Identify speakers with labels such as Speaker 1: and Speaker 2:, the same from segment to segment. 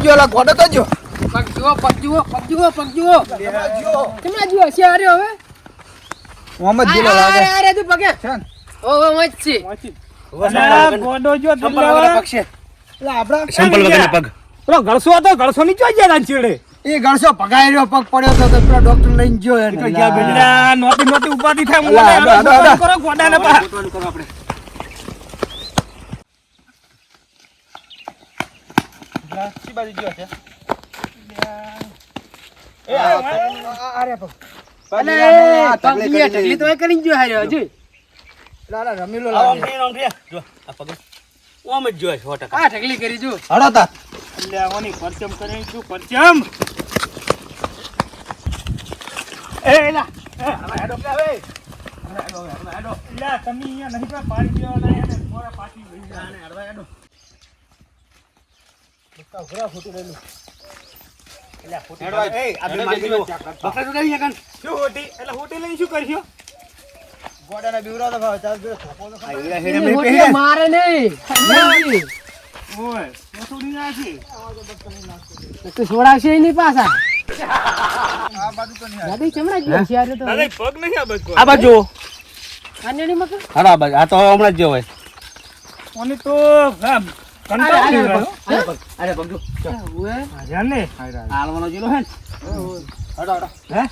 Speaker 1: જો લા ગોડો તો જો
Speaker 2: પગ જુઓ કેમ જુઓ છે અરે હવે
Speaker 1: મોહમ્મદ દિલો લાગે
Speaker 2: અરે તું પગે
Speaker 1: છે
Speaker 2: ઓ મત છે
Speaker 3: ગોડો જો
Speaker 1: સંપલ વગર પગ છે એટલે આપડા
Speaker 3: સંપલ વગરના પગ પેલો ગળસો હતો ગળસો ની ચોઈ ગયા ચીડે
Speaker 1: એ ગળસો પગાઈ રહ્યો પગ પડ્યો તો પેલો ડોક્ટર લઈને ગયો એને તો ગયા
Speaker 3: બેટા નોતી ઉપાધી થાય
Speaker 1: અલા,
Speaker 3: કરો ગોડાને પા
Speaker 1: કરો આપણે કી બાજુ ગયો છે એ અરે પગ
Speaker 2: અલે પગ દિયા ઢગલી તો કરી જો હાર્યો હજી
Speaker 1: લાલા રમીલો લાગે
Speaker 3: જો આ પગ ઓમ જ જોય 100%.
Speaker 2: આ ઢગલી કરી જો
Speaker 1: હડો તા
Speaker 3: એટલે ઓની પરચમ કરે છું પરચમ એ લા હવે હેડો કે હવે હેડો લા તમે અહીંયા નહીં પા પાડી દેવા ના એને મોરા પાટી વઈ જાને હેડવા હેડો બકા ઘરા ફોટો લેલું એટલે ફોટો
Speaker 1: હેડવા
Speaker 3: એ આ બે મારી દો બકરા તો નહીં કન શું હોટી એટલે હોટી લઈને શું કરશો
Speaker 1: ગોડાના બીવરા તો ભાવ ચાલ જો થોપો તો
Speaker 3: આ હીરા
Speaker 2: એને
Speaker 3: હેડે
Speaker 2: હોટીએ મારે નહીં
Speaker 3: ઓય તો નહીં આછી
Speaker 2: તું છોડાવશે નહીં પાછા
Speaker 1: આ બાજુ તો નહીં
Speaker 2: દાદી ચમડા ગયો છે યાર તો
Speaker 3: દાદા પગ નહીં આ બસ આ બાજુ
Speaker 2: કાનડી મકા
Speaker 3: હાડા બાજુ આ તો હમણાં જ જો હોય ઓની તો કંટાળ નહીં રહ્યો
Speaker 1: અરે પગજો
Speaker 2: ઓએ
Speaker 3: જાને હાલવાનો જીલો હે
Speaker 1: હડો હડો
Speaker 3: હે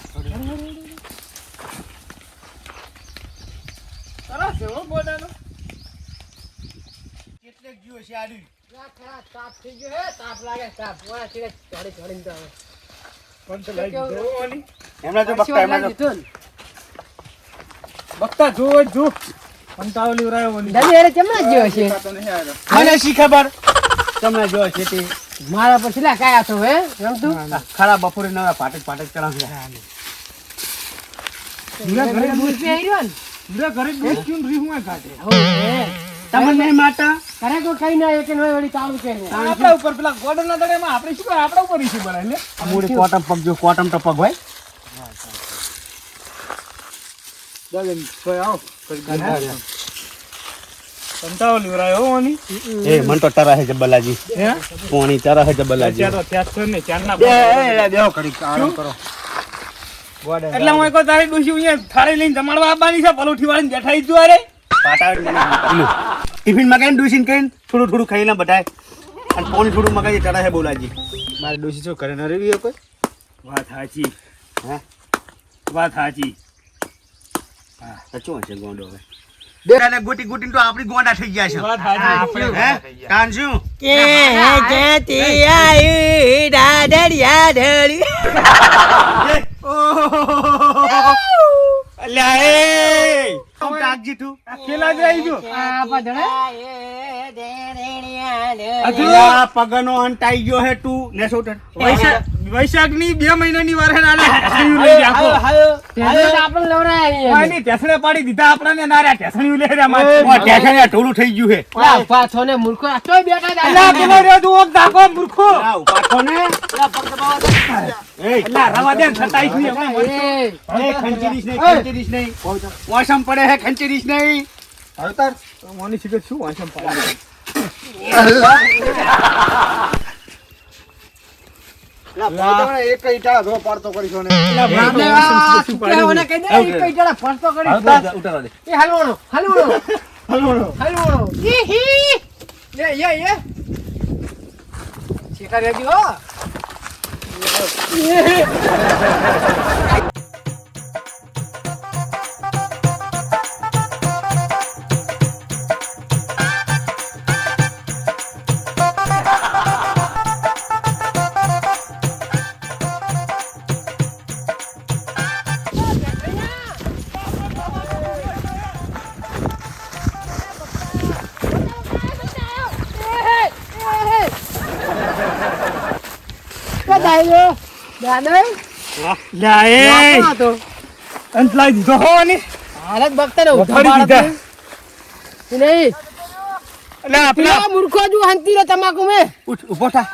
Speaker 3: સરસ છે હો બોડાનો
Speaker 1: કેટલેક જીવો છે આડી
Speaker 2: તાપ થઈ ગયો હે તાપ લાગે તાપ ઓય ચીડે ચડીને તો
Speaker 3: પણ તો લઈ ગયો ઓની
Speaker 1: એમના જો બક્કા એમના જો
Speaker 3: બક્તા જો જો કંટાળ લેવરાયો ઓની
Speaker 2: દાદી અરે ચમડા ગયો છે
Speaker 1: તો નહીં આવ્યો
Speaker 3: મને શી ખબર તમને જો છે તે
Speaker 2: મારા પર છેલા કાયા છો હે રમતું
Speaker 3: ખરા બપોરે નવા પાટક ચડાવે
Speaker 2: પૂરા ઘરે દૂધ પી આવ્યો ને
Speaker 3: પૂરા ઘરે દૂધ ક્યું રી હું કાઢે
Speaker 2: હવે
Speaker 3: તમને માતા
Speaker 2: કરે તો કઈ ના એક નો વળી ચાલુ કે
Speaker 3: આપડા ઉપર પેલા ગોડના દડેમાં આપણે શું કરે આપડા ઉપર ઈસુ બરાય લે મોડી કોટમ પગ જો કોટમ તો પગ હોય
Speaker 1: દાદા કોઈ આવો
Speaker 3: કંટાળો લેવરાયો ઓની
Speaker 4: એ મન તો ટરા હે જબલાજી
Speaker 3: હે
Speaker 4: પોણી ટરા હે જબલાજી
Speaker 3: ચારો ત્યાં છે ને ચારના
Speaker 1: એ બેહો કરી આરામ કરો ગોડા
Speaker 3: એટલે હું એક તારી ડોશી અહીંયા થાળી લઈને જમાડવા આવવાની છે પલોઠી વાળીને બેઠાઈ જો અરે
Speaker 4: ટિફિન મગાઈને ડુસીન કઈને થોડું થોડું ખાઈ લે બધાય અને પોણી થોડું મગાઈ ટરા હે બોલાજી
Speaker 1: મારી ડોસી શું કરે ન રેવી કોઈ
Speaker 3: વાત સાચી
Speaker 4: હે
Speaker 3: વાત સાચી
Speaker 4: સચો છે ગોંડો હવે દેરાને ગોટી ગોટીને તો આપણી ગોંડા થઈ ગયા છે
Speaker 3: વાત સાચી
Speaker 4: હે કાન શું
Speaker 2: કે જતી આઈ દાદરિયા ધરી
Speaker 3: અલ્યા એ
Speaker 4: તું ટાકજી તું
Speaker 3: ખેલા જ રહી જો
Speaker 2: આ પધણે
Speaker 4: અલા પગનો હંટાઈ ગયો હે તું ને સોટન
Speaker 3: વૈશાખની 2 મહિનાની વાર હે નાલે ટેસણીયું લઈ જાખો
Speaker 2: આપણે લવરાય
Speaker 3: આની ટેસણે પાડી દીધા આપણને નાર્યા ટેસણીયું લઈ રહ્યા માં
Speaker 4: ઓ ટેકણિયા ઢોલું થઈ ગયું હે
Speaker 2: પાછો ને મૂર્ખો આ તોય બેઠા
Speaker 3: અલ્યા પેલો રહ્યો તું ઓક દાખો મૂર્ખો
Speaker 4: આ પાછો ને એ
Speaker 3: અલ્યા રવા દે છતાઈ છું
Speaker 4: એ ખંચેરીશ નહીં વાસમ પડે હે ખંચેરીશ નહીં
Speaker 1: અવતાર
Speaker 3: મોની સિગરેટ શું વાંચમ પાડે
Speaker 1: એક ઈટા ધો પાડતો કરીશો ને
Speaker 2: ઓને કહી દે એક કઈડા ફરતો કરી
Speaker 4: ઉતારો દે
Speaker 2: એ હલવાનો યે શિકાર રેડી હો દાદા દાદા
Speaker 3: લ્યા એ
Speaker 2: તો
Speaker 3: અંત લાઈ દીધો હો ની
Speaker 2: હાલત બગતા ને ઉઠા
Speaker 3: ઉઠાડી
Speaker 2: બાળક
Speaker 3: દીધા.
Speaker 2: નહીં
Speaker 3: અલ્યા આપલા
Speaker 2: પેલા મૂર્ખો જો હંતી રે તમાકુ મે
Speaker 4: ઉઠ ઉભો થા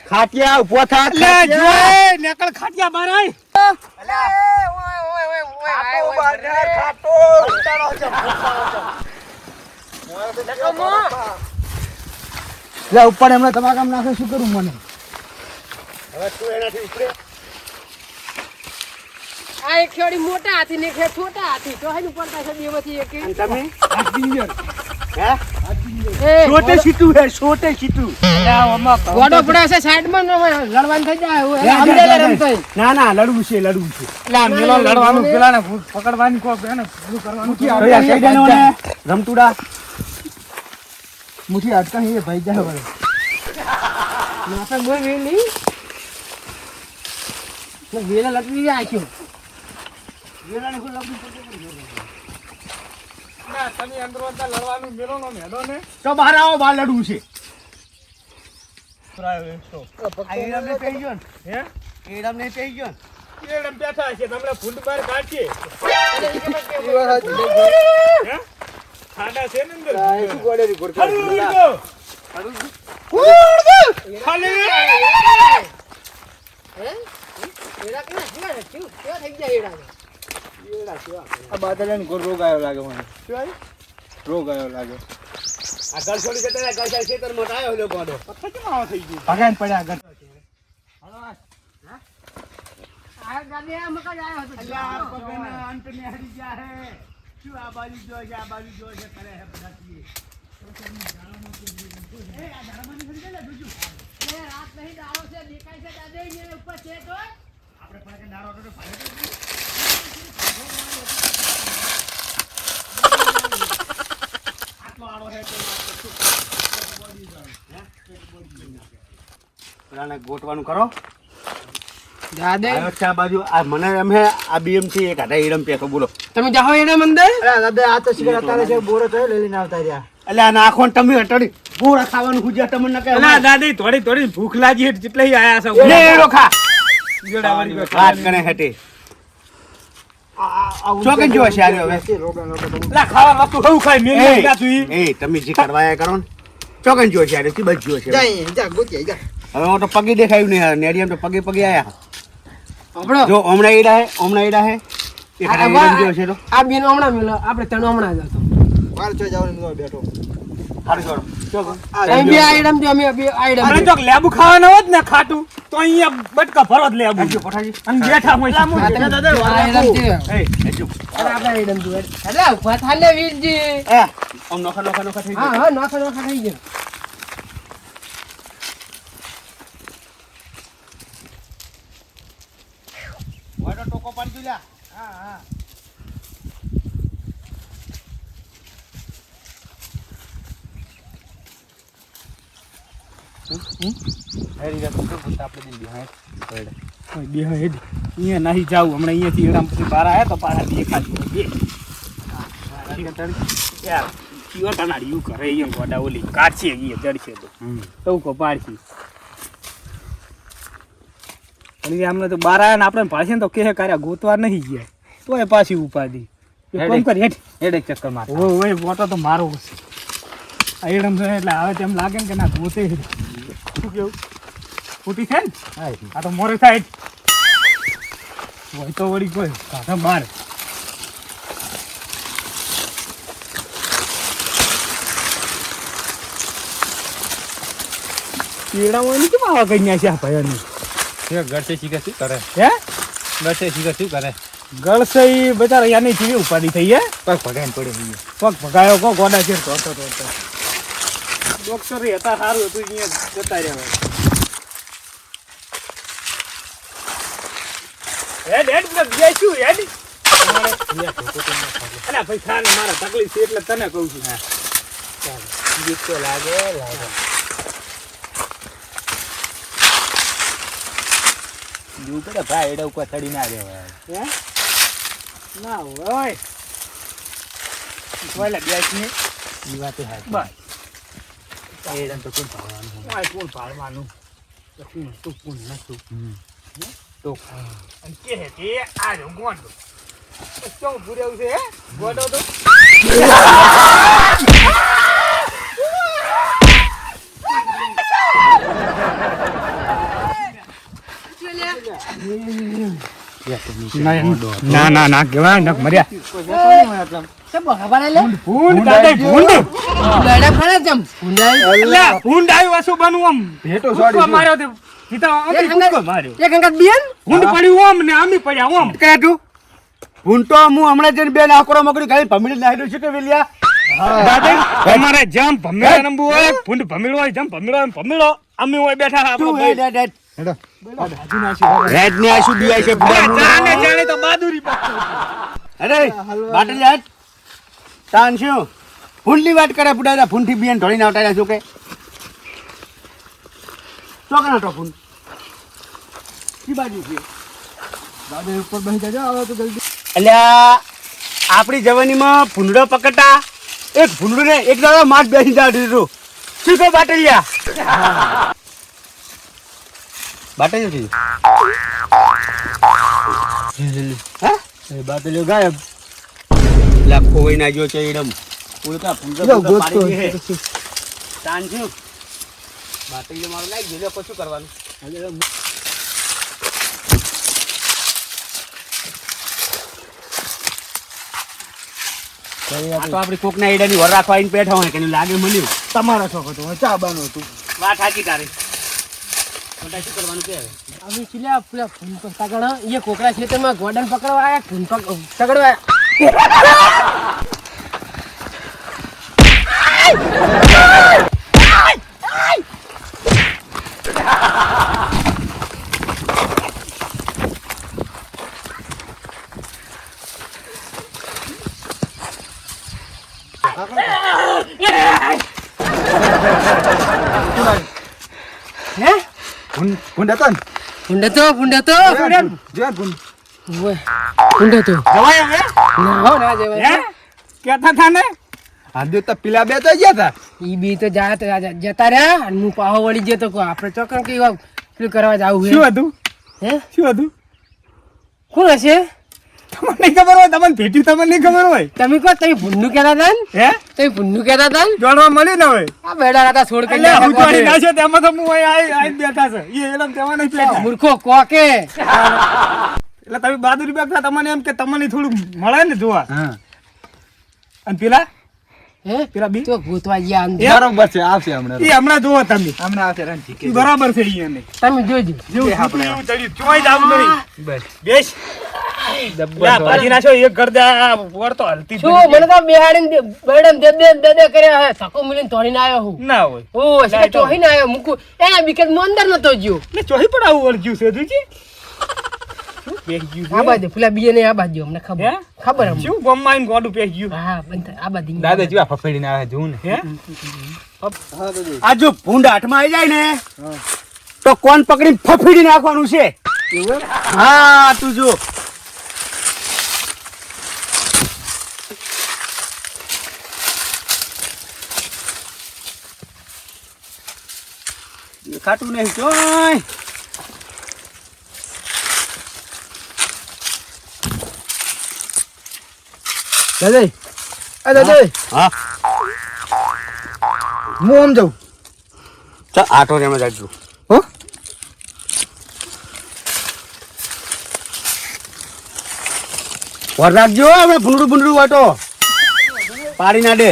Speaker 4: ખાટિયા ઉભો થા
Speaker 3: અલ્યા જો એ નેકળ ખાટિયા બાર આય
Speaker 1: લે ઉપર એમને તમારા કામ નાખે શું કરું મને
Speaker 4: હવે તું એનાથી ઉપડે
Speaker 2: આ એક ખેડી મોટા હાથી ને એક ખેડ છોટા હાથી તો હેનું પડતા છે બેમાંથી એક
Speaker 4: અને તમે હે
Speaker 2: એ
Speaker 3: છોટે સીટું હે છોટે સીટું
Speaker 2: ગોડો પડે છે સાઈડમાં ને લડવાનું થઈ જાય એવું એટલે સમજેલા રમતોય.
Speaker 3: ના ના લડવું છે એટલે આ મેલો લડવાનું પેલાને પકડવાની કો એને પૂરું કરવાનું
Speaker 4: તો યાર કહી દેનો ને રમતુડા
Speaker 1: મુઠી અટકા હે ભાઈ જાય વળે
Speaker 2: નાસા મોય વેલી ને વેલા લટવી આખ્યો
Speaker 1: વેલાને કોઈ લાગુ
Speaker 3: ના તમે અંદર અંદર લડવાનું મેલો નો મેલો ને
Speaker 4: તો બહાર આવો બહાર લડવું છે
Speaker 3: પ્રાય તો
Speaker 4: આ એડમ ને કહી ગયો ને
Speaker 3: હે
Speaker 4: એડમ ને કહી ગયો ને
Speaker 3: એડમ બેઠા છે તમને ફૂંડ બહાર કાઢશે હે ખાડા છે ને અંદર
Speaker 1: શું ગોડે રી ગોડ
Speaker 3: ખાલી ઉડો ખાલી
Speaker 2: હે એડા કેના કેવા શું કેવા થઈ જાય એડા
Speaker 1: આ બાદલાને કોઈ રોગ આવ્યો લાગે મને શું રોગ આવ્યો લાગે
Speaker 4: આ ઘર છોડી જતા રહ્યા, ઘર સાઈડ ખેતર માં આવ્યો લ્યો ગોડો
Speaker 3: પથ્થર કેમ આવો થઈ ગયું
Speaker 1: ભગાઈને પડ્યા આગળ
Speaker 2: આ ગાડી આ મકા આયો હતો
Speaker 4: અલ્યા આ પગના અંત ને હરી ગયા હે શું આ બાજુ જો છે આ બાજુ જો છે કરે હે બધા છીએ
Speaker 2: એ રાત નહીં દાડો છે દેખાય છે દાદે ને ઉપર છે તો
Speaker 4: આપણે પણ કે નારો તો ભાઈ આટલો આડો હે તો પેલાને ગોટવાનું કરો
Speaker 2: દાદે
Speaker 4: આવ્યો છે આ બાજુ આ મને એમ હે આ બીએમ છે એક હાથે ઈડમ પેસો બોલો
Speaker 2: તમે જાઓ એડા મંદર
Speaker 1: અરે દાદા આ તો શિકાર અત્યારે છે બોરો તો લઈ લઈને આવતા રહ્યા
Speaker 4: એટલે આ નાખો ને તમે અટડી પૂરા ખાવાનું ગુજ્યા તમને ન કહે
Speaker 3: ના દાદી થોડી થોડી ભૂખ લાગી એટલે જેટલા આયા છો
Speaker 4: લે એડો ખા
Speaker 3: જોડા વાળી
Speaker 4: વાત કરે હેટે ચોકન જો છે આર્યો હવે
Speaker 3: લા ખાવા વખત હું ખાઈ મેં ગયા તું
Speaker 4: એ તમે જે કરવાયા કરો ને ચોકન જો છે આર્યો બચ જો છે
Speaker 1: જાય જા ગોતી જા
Speaker 4: હવે હું તો પગે દેખાયું નહીં નેડિયમ તો પગે પગે આયા
Speaker 2: આપણો
Speaker 4: જો હમણાં એડા હે એક હાથે ઈડમ જો છે તો
Speaker 2: આ બેન હમણાં મેલો આપણે તણ હમણાં જ હતો
Speaker 1: વાર છો જાવ ને બેઠો
Speaker 4: હારું કરો
Speaker 2: અહીં બે આઈડમ જો અમે બે આઈડમ
Speaker 3: આપણે જો લેબુ ખાવાના હોત ને ખાટું તો અહીંયા બટકા ભરો જ લેબુ
Speaker 4: કોઠાજી
Speaker 3: અને બેઠા હોય છે.
Speaker 2: આઈડમ છે
Speaker 4: એ હેજો
Speaker 2: અરે આપણે આઈડમ જો એટલે ઉભા થાલે વીરજી
Speaker 4: એ આમ નોખા નોખા નોખા થઈ
Speaker 2: હા
Speaker 4: જાય
Speaker 2: હા નોખા નોખા થઈ ગયા
Speaker 4: વાડો ટોકો પાડી લ્યા હા હા
Speaker 3: ઓય બે હેડ અહીંયા નહીં જાવ હમણાં અહીંયાથી એડામ પછી બહાર આયા તો પાછા દેખાતું બે યાર કયો તનાડી યુ કરે અહીંયા ગોડા ઓલી કાઢશે અહીંયા જડશે તો એવું કો પાડશે અને આમને તો બહાર આયા ને આપણે પાછે ને તો કે કાર્યા ગોતવા નહીં ગયા તો એ પાછી ઉપાડી કોમ કર હેઠ
Speaker 1: હેડે ચક્કર માર
Speaker 3: ઓય મોટો તો મારો છે આ એડમ છે એટલે હવે તેમ લાગે ને કે ના ગોતે શું કેવું ફૂટી છે ને આ તો મોરે થાય હોય તો વળી કોઈ કાઢા બાર કેળા હોય ને કેમ આવા કઈ ન્યા છે આ ભાઈઓની
Speaker 1: ગળસે શીખે શું કરે
Speaker 3: હે
Speaker 1: ગળસે શીખે શું કરે
Speaker 3: ગળસે ઈ બચારા યાની જેવી ઉપાડી થઈ હે
Speaker 1: પગ ભગાઈને પડે
Speaker 3: પગ ભગાયો કો ગોડા છે તો ડોક્ટર હતા સારું હતું અહીંયા જતા રહ્યા હેડ હેડ ને બેસ્યું હેડ અલા ભાઈ ખાને મારા તકલીફ છે એટલે તને કહું છું
Speaker 1: ગીત તો લાગે દૂર પડે ભાઈ એડા ઉપર ચડી ના રહેવાય
Speaker 3: હે ના હોય ઓય બેસને
Speaker 1: ઈ વાત હે
Speaker 3: બસ
Speaker 1: એડા તો કોણ પાવાનું
Speaker 3: ઓય કોણ પાડવાનું તું કોણ નતું
Speaker 1: તો
Speaker 3: અને કે હે તે આ જો ગોંડો શું ભૂર્યું છે હે ગોંડો તો ના ના ના કેવાય નક મર્યા
Speaker 2: સબ ખબર લે
Speaker 3: ભૂંડ દાદા ભૂંડ
Speaker 2: લડા ખરા જમ ભૂંડાઈ
Speaker 3: અલ્લા ભૂંડ આવ્યો શું બનવું આમ
Speaker 1: ભેટો
Speaker 3: ઉઠવા માર્યો તે ઈ તો અમે
Speaker 2: એક
Speaker 3: કૂદકો
Speaker 2: અંગાત-
Speaker 3: માર્યો.
Speaker 2: એક અંગાત બેન
Speaker 3: ભૂંડ પડ્યું ઓમ ને આમી પડ્યા ઓમ.
Speaker 4: કે તું ભૂંટો હું હમણાં જઈને બે નાકોરો મકડી ખાલી ભમીને નાખ્યો છે કે વેલિયા
Speaker 3: દાદા, તમારે જેમ ભમેડા રમવું હોય, ભૂંડ ભમેડો હોય, જેમ ભમેડો હોય એમ ભમેડો. અમે હોય બેઠા
Speaker 4: તું
Speaker 3: આપણે
Speaker 4: હેડ હેડ હેડ હેડ ને આશું દિવાય છે
Speaker 3: જાણે જાણે તો બહાદુરી પાછું.
Speaker 4: અરે બાટલી હેડ તાન શું ભૂંડની વાત કરે પુડાયલા ભૂંડથી બિયાન ઢોળીને આવતા રહ્યા છો કે ચોકના તો ભૂંડ કી બાજુ છે
Speaker 1: દાદા ઉપર બેસી જજો આવે તો જલ્દી.
Speaker 4: અલ્યા આપણી જવાનીમાં ભૂંડો પકડતા એક ભૂંડો ને એક દાડો માસ બેસી જાવ દીધું શું કહે બાટલિયા બાટલી હા
Speaker 1: એ બાટલીઓ ગાયબ.
Speaker 4: લાખો હોય ના જો છે એડમ ઉલકા ભૂંડો
Speaker 1: લો,
Speaker 4: ભૂંડો
Speaker 1: ગોતતો
Speaker 4: પાડી
Speaker 1: હોય
Speaker 4: દે.
Speaker 1: તો શું?
Speaker 4: તાન છું બાટલી મારું લાગી ગયો પછી કરવાનું આ તો આપણી કોકના એડાની વર રાખવા આવીને બેઠા હોય કે એને લાગે મળ્યું
Speaker 1: તમારા શોખ હતો હવે ચા બાનું હતું.
Speaker 4: વાત સાચી તારી મોટા શું કરવાનું કે હવે?
Speaker 2: અમે ચીલ્યા પેલા ભૂંડ પકડતા ગણા એ કોકરા ખેતરમાં ગોડન પકડવા આયા ભૂંડ પકડવા આયા. હે
Speaker 1: ભૂંડ હતો ને?
Speaker 2: ભૂંડ હતો
Speaker 1: જો ભૂંડ.
Speaker 2: ઓય, ભૂંડ હતો
Speaker 3: જવાય હવે?
Speaker 2: ના હો ના જવાય.
Speaker 3: હે? કહેતા હતા ને?
Speaker 1: આજે તો પેલા બે તો ગયા હતા.
Speaker 2: ઈ બી તો જતા રહ્યા અને હું પાહો વળી ગયો તો કોઈ આપણે ચોકન કે પેલું કરવા જાવું
Speaker 3: શું
Speaker 2: હે
Speaker 3: હતું?
Speaker 2: હે
Speaker 3: શું હતું?
Speaker 2: કોણ હશે
Speaker 3: તમને નહીં ખબર હોય, તમને ભેટ્યું તમને નહીં ખબર હોય.
Speaker 2: તમે કહો તમે ભૂંડનું કહેતા હતા ને
Speaker 3: હે?
Speaker 2: તમે ભૂંડનું કહેતા હતા ને
Speaker 3: જોડવા મળ્યું ને હવે.
Speaker 2: આ બેડા હતા છોડ કરી
Speaker 3: એટલે હું જોડી
Speaker 2: નાખ્યા
Speaker 3: નાખ્યો તેમાં તો હું અહીં આવીને બેઠા છે. એ એલમ તેમાં નહીં બેઠા.
Speaker 2: મૂર્ખો કોકે
Speaker 3: એટલે તમે બહાદુરી બેઠા તમને એમ કે તમને થોડું મળે ને જોવા.
Speaker 1: હા
Speaker 3: અને પેલા
Speaker 2: હે
Speaker 3: પેલા બી
Speaker 2: તો ભૂતવા ગયા અંદર.
Speaker 1: બરોબર છે આવશે હમણાં.
Speaker 3: એ હમણાં જોવો તમે.
Speaker 1: હમણાં આવશે રણજી કે.
Speaker 3: ઈ બરાબર છે ઈ એને.
Speaker 2: તમે જોજો
Speaker 3: જેવું છૂટું એવું ચડ્યું. ચોય જ આવું નહીં.
Speaker 1: બસ.
Speaker 3: બેસ. લા, ભાજી નાખો, એક ગરદા વળતો હલતી
Speaker 2: શું મને તો બેહાડીને બેડમ દે દે કર્યા હે સકો મિલીને તોડીને આવ્યો હું
Speaker 3: ના હોય.
Speaker 2: ઓ સકે ચોહીને આવ્યો મુકુ એના બીકે હું અંદર નતો ગયો
Speaker 3: એટલે ચોહી પણ આવું વળગ્યું છે દુજી. બેસ ગયું છે.
Speaker 2: આ બાજુ પેલા બીજે ને આ બાજુ અમને
Speaker 3: હે?
Speaker 2: ખબર ખબર અમને.
Speaker 3: શું ગમમાં આવીને ગોડું પેસ ગયું.
Speaker 2: હા બંધ આ બાજુ
Speaker 1: દાદા જેવા ફફડીને આવે જોઉં ને.
Speaker 3: હે?
Speaker 1: હા દાદા.
Speaker 4: આ જો ભૂંડ હાથમાં આવી જાય ને તો કોણ પકડીને ફફડી નાખવાનું છે
Speaker 1: એવું એમ?
Speaker 4: હા તું જો ખાટું નહીં ચોય
Speaker 1: દાદા આ દાદા
Speaker 4: હા
Speaker 1: હું આમ જાઉં.
Speaker 4: ચાલ આટો રેમાં જાજો
Speaker 1: હો
Speaker 4: વર રાખજો આપણે ભૂંડું ભૂંડું વાટો પાડી ના દે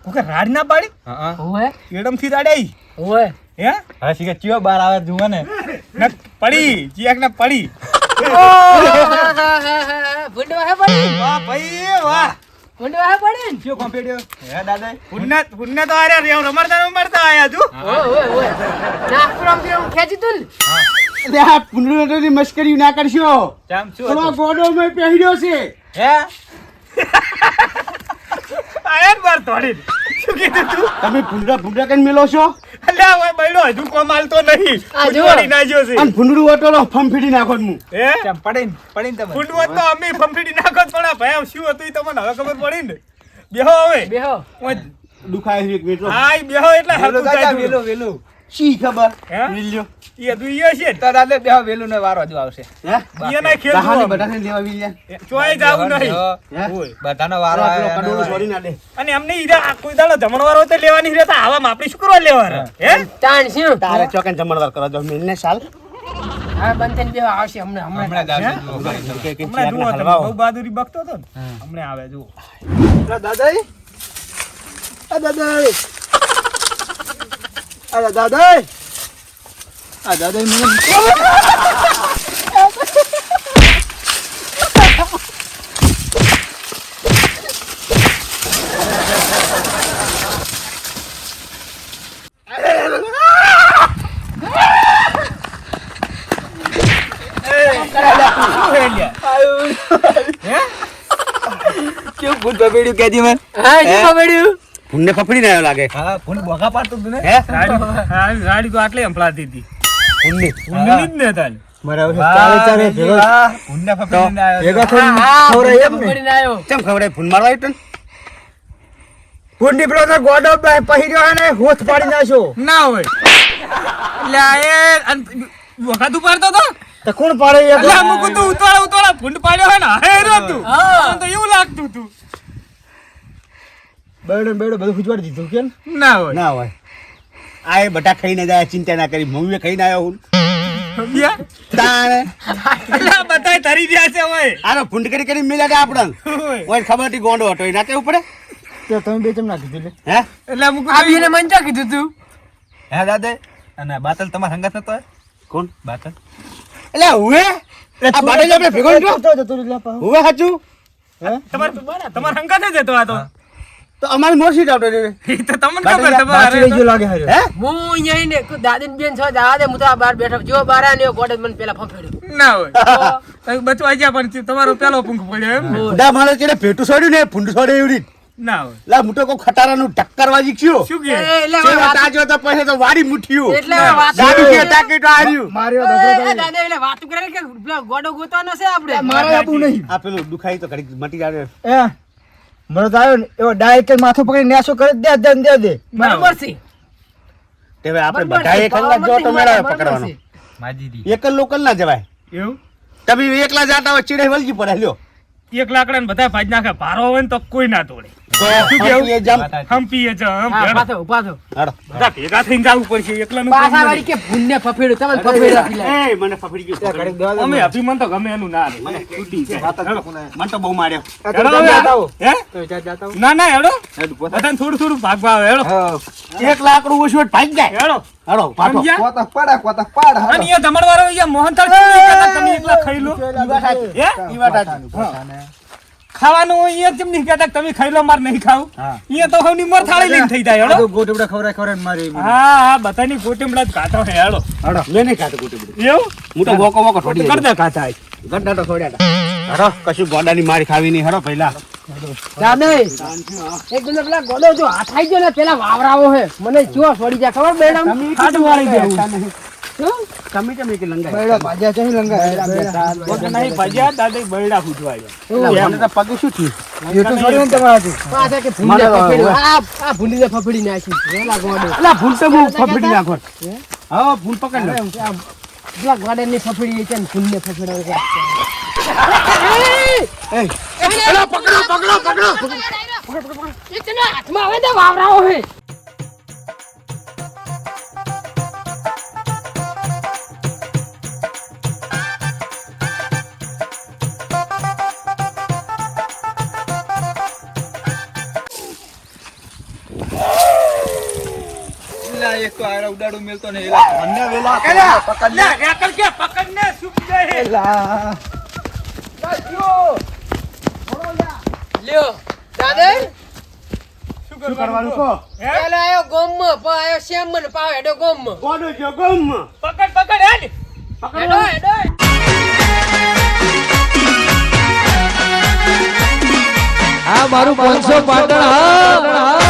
Speaker 3: ઓકે રાડ ના પાડી.
Speaker 1: હા
Speaker 2: ઓય
Speaker 3: એડમથી રાડ આવી.
Speaker 2: ઓય
Speaker 3: હે?
Speaker 1: હવે શીખે ચિયો બાર આવે જુઓ ને.
Speaker 3: ને પડી ચિયાક ને પડી.
Speaker 2: ભૂંડવા હે પડી
Speaker 3: વાહ ભાઈ વાહ.
Speaker 2: ભૂંડવા હે પડી ને
Speaker 1: ચિયો કોમ્પ્યુટર હે દાદા.
Speaker 3: પુન્ના તો આર્યા રેવ રમડતા આયા તું.
Speaker 2: ઓય ના પ્રોગ્રામ ખેંચી તું ને
Speaker 4: એટલે આ ભૂંડું મસ્કરી ના કરશો
Speaker 1: ચામ શું
Speaker 4: થોડો
Speaker 1: હતું?
Speaker 4: ગોડો મેં પહેર્યો છે
Speaker 1: હે
Speaker 3: આયા ને બાર તોડીને. શું કીધું તું?
Speaker 4: તમે ભૂંડા કઈ મેલો છો
Speaker 3: અલ્યા હવે બૈડો હજુ કોમ હાલતો નહીં.
Speaker 2: આ જો.
Speaker 3: તોડી નાખ્યો છે.
Speaker 4: અને ભૂંડું ઓટોલો ફમફીડી નાખો ને હું
Speaker 3: હે?
Speaker 1: પડીને તમે
Speaker 3: ફૂંડવો તો અમે ફંફીડી નાખો જ પણ આ ભાઈ શું હતું ઈ તમને હવે ખબર પડી ને. બેહો હવે.
Speaker 2: બેહો
Speaker 3: ઓય,
Speaker 4: દુખાય છે એક મિનિટ રો.
Speaker 3: આય બેહો એટલે હરખું થાય થોડું.
Speaker 1: વેલું
Speaker 4: શી ખબર
Speaker 3: હે?
Speaker 4: વિલ્યો
Speaker 3: ઈ હજુ ઈ હશે ને.
Speaker 1: તો દાદા બેહો વેલું ને વારો હજુ આવશે
Speaker 4: હે
Speaker 3: ઈ એના ખેલ
Speaker 4: બહાને
Speaker 3: જોવા.
Speaker 4: બધાને લેવા વિલ્યા
Speaker 3: ચોય જાવું નહીં.
Speaker 4: હે
Speaker 3: ઓય.
Speaker 1: બધાનો વારો
Speaker 4: આપણો
Speaker 1: આવે
Speaker 4: કડોળું છોડી ના દે
Speaker 3: અને એમને ઈરા આ કોઈ દાડો જમણવાર હોય તો લેવાની રહેતા આવામાં આપણે શું કરવા લેવાના? હે?
Speaker 2: તાણ શું
Speaker 4: તારે ચોકન જમણવાર કરવા જો મિલને સાલ
Speaker 2: હા બંધ થઈને બેહો આવશે હમણાં
Speaker 1: હમણાં જ આવશે જુઓ ઘરે.
Speaker 4: કે કે
Speaker 3: હમણાં જુઓ તમે
Speaker 4: હલવાઓ
Speaker 3: બહુ બહાદુરી બકતો હતો ને. હમણાં આવે જુઓ.
Speaker 1: દાદાઈ આ દાદાઈ આ દાદાઈ આ દાદાઈ મને
Speaker 3: શું હે લ્યા? હે?
Speaker 1: કેવું ભૂત બબેડ્યું કેજી મને
Speaker 2: હા શું ખબર્યું
Speaker 4: ભૂંડને ફફડી ના આવ્યો લાગે
Speaker 1: હા ભૂત બોગા પાડતું તું ને
Speaker 4: હે
Speaker 3: ગાડી તો આટલે હંપલાતી હતી.
Speaker 4: ભૂંડની
Speaker 3: ઊંઘની જ ને તાલી.
Speaker 1: મારા ચારે ભેગા ભૂંડા પકડીને આવ્યો ભેગા થઈને
Speaker 2: હા
Speaker 1: ખવડાય એમ ને
Speaker 2: પકડીને આવ્યો
Speaker 4: કેમ ખબર ફૂન મારવા આવ્યો તને
Speaker 1: ભૂંડી પેલો તો ગોડો પહેર્યો હે ને હોથ પાડી નાખ્યો
Speaker 3: ના હોય. એટલે આ એ વખત ઉપાડતો તો.
Speaker 1: તો કોણ પાડે એ
Speaker 3: એટલે અમુક તો ઉતવાળા ભૂંડ પાડ્યો હોય ને હેરો તું. મને તો એવું લાગતું તું.
Speaker 1: બેડો બધું ખુજવાડી દીધું કેમ
Speaker 3: ના હોય.
Speaker 4: ના હોય આ એ બધા ખાઈને જાય ચિંતા ના કરી મમ્મીએ ખાઈને આવ્યો હું
Speaker 3: સમજ્યા?
Speaker 4: તાણે
Speaker 3: એટલે આ બધાય ધરી રહ્યા છે હવે.
Speaker 4: આનો ભૂંડ કરી મિલ્યા દે આપણને
Speaker 3: હોય.
Speaker 4: ઓય ખબર હતી ગોંડો હતો એ ના કેવું પડે
Speaker 1: તો તમે બે ચમ નાખી દીધું
Speaker 4: હે
Speaker 3: એટલે અમુક
Speaker 2: આ બીને મન ચા કીધું તું
Speaker 1: હે દાદા અને બાતલ તમારા સંગાત નતો
Speaker 4: કોણ
Speaker 1: બાતલ
Speaker 4: એટલે હુએ આ બાટે આપણે ભેગો નતો હુએ સાચું
Speaker 3: તમારા હંગાતે જ હતો આ તો.
Speaker 4: તો અમારી મોરસી જ આવતો રે
Speaker 3: ઈ તો તમને ખબર તમારે
Speaker 1: લાગે
Speaker 4: હે
Speaker 2: હું અહીંયા ને દાદી બેન છો જવા દે હું તો આ બહાર બેઠો જો બહાર આને ગોડે મને પેલા ફફડ્યો
Speaker 3: ના હોય. તમે બચવા ગયા પણ તમારો પેલો પંખ પડ્યો એમ ને?
Speaker 4: બુડા મારે કે ભેટું છોડ્યું ને ભૂંડ છોડે એવડી
Speaker 3: ના હોય.
Speaker 4: લા મુટો કો ખટારાનું ટક્કર વાજી ગયો
Speaker 3: શું કહે?
Speaker 2: એટલે
Speaker 4: ચેવા તાજો તો પછી તો વાડી મુઠ્યું
Speaker 2: એટલે વાત
Speaker 4: દાદુ કે ટાકી તો આર્યું
Speaker 1: માર્યો
Speaker 2: દાદા એટલે વાત કરે કે પેલો ગોડો ગોતવાનો છે આપણે
Speaker 1: મારે આપવું નહીં
Speaker 4: આ પેલું દુખાઈ તો ઘડી મટી જાય
Speaker 1: એ મને તો આવ્યો ને એવો ડાયરેક્ટ માથું પકડી ન્યાસો કરે દે
Speaker 2: બરાબર છે
Speaker 4: તે હવે આપણે
Speaker 2: બરાબર
Speaker 4: બધા
Speaker 2: છે,
Speaker 4: એક કલાક જો તો મેળાવે
Speaker 2: બરાબર
Speaker 4: પકડવાનો
Speaker 2: છે.
Speaker 1: માજી
Speaker 4: એક જ લોકલ ના જવાય
Speaker 3: એવું?
Speaker 4: તમે એકલા જાતા હોય ચીડે વલજી પડે લ્યો
Speaker 3: એક લાકડા ને બધા ભાજ નાખે. ભારો હોય ને તો કોઈ ના તોડે.
Speaker 4: તો
Speaker 3: કેવું?
Speaker 4: એ જામ
Speaker 3: હંપીએ છે, હમ.
Speaker 2: હા
Speaker 3: હેડો.
Speaker 2: પાછો પાછો
Speaker 4: હાડો
Speaker 3: બધા ભેગા થઈને જાવું પડશે. એકલાનું કામ
Speaker 2: પાછા
Speaker 3: નથી.
Speaker 2: વાળી કે ભૂંડને ફફેડ્યું તમે ફફેડ્યું આપી
Speaker 4: એ મને ફફડી ગયું
Speaker 3: અમે અભિમાન તો ગમે એનું ના રે. તૂટી છે. હેડો.
Speaker 4: મને તો બહુ માર્યો
Speaker 3: હેડો હવે. હે? ના ના હેડો બધાને થોડું થોડું ભાગવા આવે. હેડો
Speaker 4: એક લાકડું ઓછું હોય તો ભાગી જાય
Speaker 3: હેડો.
Speaker 4: હાડો પાછો
Speaker 3: સમજ્યા? અને અહીંયા જમણવારો અહીંયા મોહનથાળ કેમ નહીં કહેતા તમે એકલા ખાઈ લો? હે?
Speaker 4: ઈ વાત સાચી.
Speaker 3: ખાવાનું હોય અહીંયા કેમ નહીં કહેતા તમે ખાઈ લો મારે નહીં ખાવું? અહીંયા તો હવની મર થાળી લઈને થઈ જાય. હેડો.
Speaker 1: ગોટબડા ખવરાય મારી
Speaker 3: હા બધાની ગોટીમડા જ કાઢો છે. હેડો.
Speaker 4: મેં નહીં ખાતો કુટુંબ
Speaker 3: એવું?
Speaker 4: હું તો વોકો વોકો છોડી
Speaker 3: કરતા કાઢા.
Speaker 4: ગड्ढा તો છોડ્યા હરો કશું ગોડાની મારી ખાવી નહીં હરો પહેલા
Speaker 2: દાદા એક દિન પેલા ગોડો જો હાથ આવી ગયો ને પેલા વાવરાવો હે મને ચો છોડી જાય ખબર બેડમ હાથ વાળી દેવું
Speaker 4: તમે કેમ કે લંગાઈ
Speaker 1: બૈડા ભાજ્યા છે લંગા
Speaker 3: બોલ નહીં ભજ્યા દાદા બરડા ફૂટવાય.
Speaker 4: મને તો પગ શું થયું
Speaker 1: એટલું છોડ્યું ને તમારાથી
Speaker 2: પાછા કે ભૂંડને ફફેડ્યું આ ભૂંડીને ફફડી નાખી પેલા ગોડો
Speaker 4: અલા ભૂલ તો હું ફફડી નાખો હા ભૂલ પકડ લો
Speaker 2: પેલા ગોડની ફફડી છે ને ભૂંડને ફફડાવે એક તને હાથમાં આવે તો વાવરાવો હે
Speaker 1: એક તો આયરા ઉડાડું મેલતો ને એલા અન્ય વેલા પકડ
Speaker 3: લે રેકલ કે પકડને સુક જાય.
Speaker 1: એલા
Speaker 2: લ્યો દાદા
Speaker 3: શું
Speaker 4: કરવાનું કહો
Speaker 3: હે?
Speaker 2: પેલો આયો ગોમમાં પણ આયો શ્યામન પાવ હેડો ગોમમાં
Speaker 4: ગોડો જો ગમ
Speaker 3: પકડ પકડ હેડ.
Speaker 2: હેડો હેડો
Speaker 1: હા
Speaker 2: મારું 500 પાટણ હા